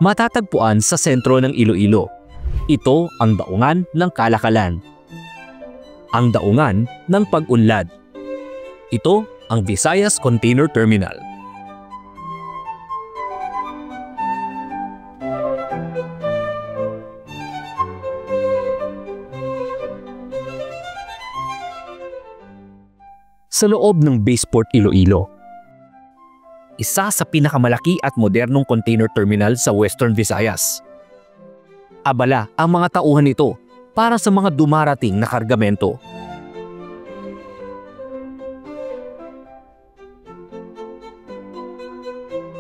matatagpuan sa sentro ng Iloilo. Ito ang daungan ng kalakalan. Ang daungan ng pag-unlad. Ito ang Visayas Container Terminal. Sa loob ng Baseport Iloilo, isa sa pinakamalaki at modernong container terminal sa Western Visayas. Abala ang mga tauhan nito para sa mga dumarating na kargamento.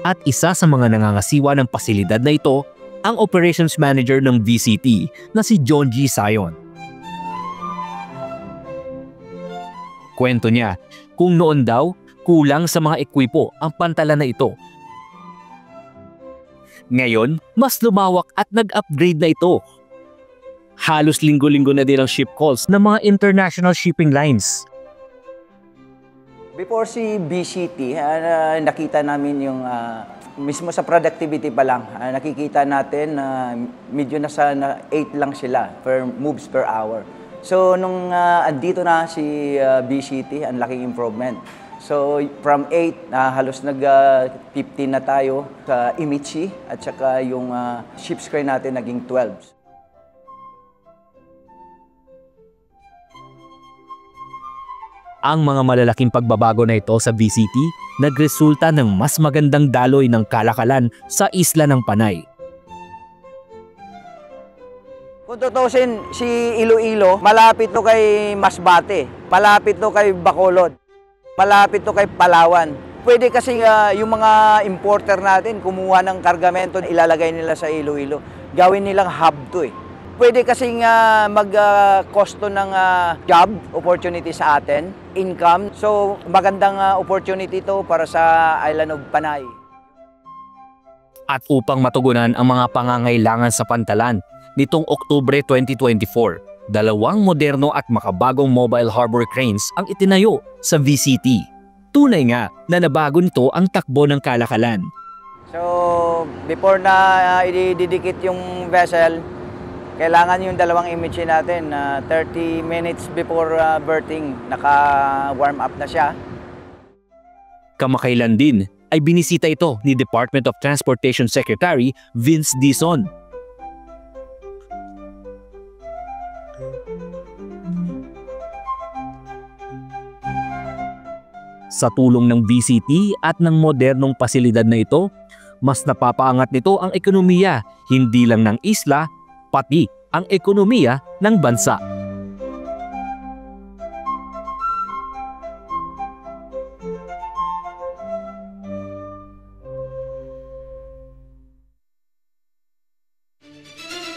At isa sa mga nangangasiwa ng pasilidad na ito ang Operations Manager ng VCT na si John G. Sayon. Kwento niya kung noon daw kulang sa mga ekwipo ang pantalan na ito. Ngayon, mas lumawak at nag-upgrade na ito. Halos linggo-linggo na din ang ship calls ng mga international shipping lines. Before si BCT, nakita namin yung mismo sa productivity pa lang, nakikita natin na medyo nasa 8 lang sila per moves per hour. So nung andito na si BCT, ang laking improvement. So from 8, halos nag-15 na tayo sa Imichi at saka yung ship screen natin naging 12. Ang mga malalaking pagbabago na ito sa VCT nagresulta ng mas magandang daloy ng kalakalan sa isla ng Panay. Kung tutusin, si Iloilo, malapit to kay Masbate, malapit to kay Bacolod, malapit to kay Palawan. Pwede kasi yung mga importer natin, kumuha ng kargamento, ilalagay nila sa Iloilo. Gawin nilang hub to eh. Pwede kasi mag-kosto ng job opportunity sa atin, income. So magandang opportunity to para sa Island of Panay. At upang matugunan ang mga pangangailangan sa pantalan, nitong Oktubre 2024, 2 moderno at makabagong mobile harbor cranes ang itinayo sa VCT. Tunay nga na nabago nito ang takbo ng kalakalan. So before na ididikit yung vessel, kailangan yung dalawang image natin, 30 minutes before berthing, naka-warm up na siya. Kamakailan din ay binisita ito ni Department of Transportation Secretary Vince Dizon. Sa tulong ng VCT at ng modernong pasilidad na ito, mas napapaangat nito ang ekonomiya, hindi lang ng isla, pati ang ekonomiya ng bansa.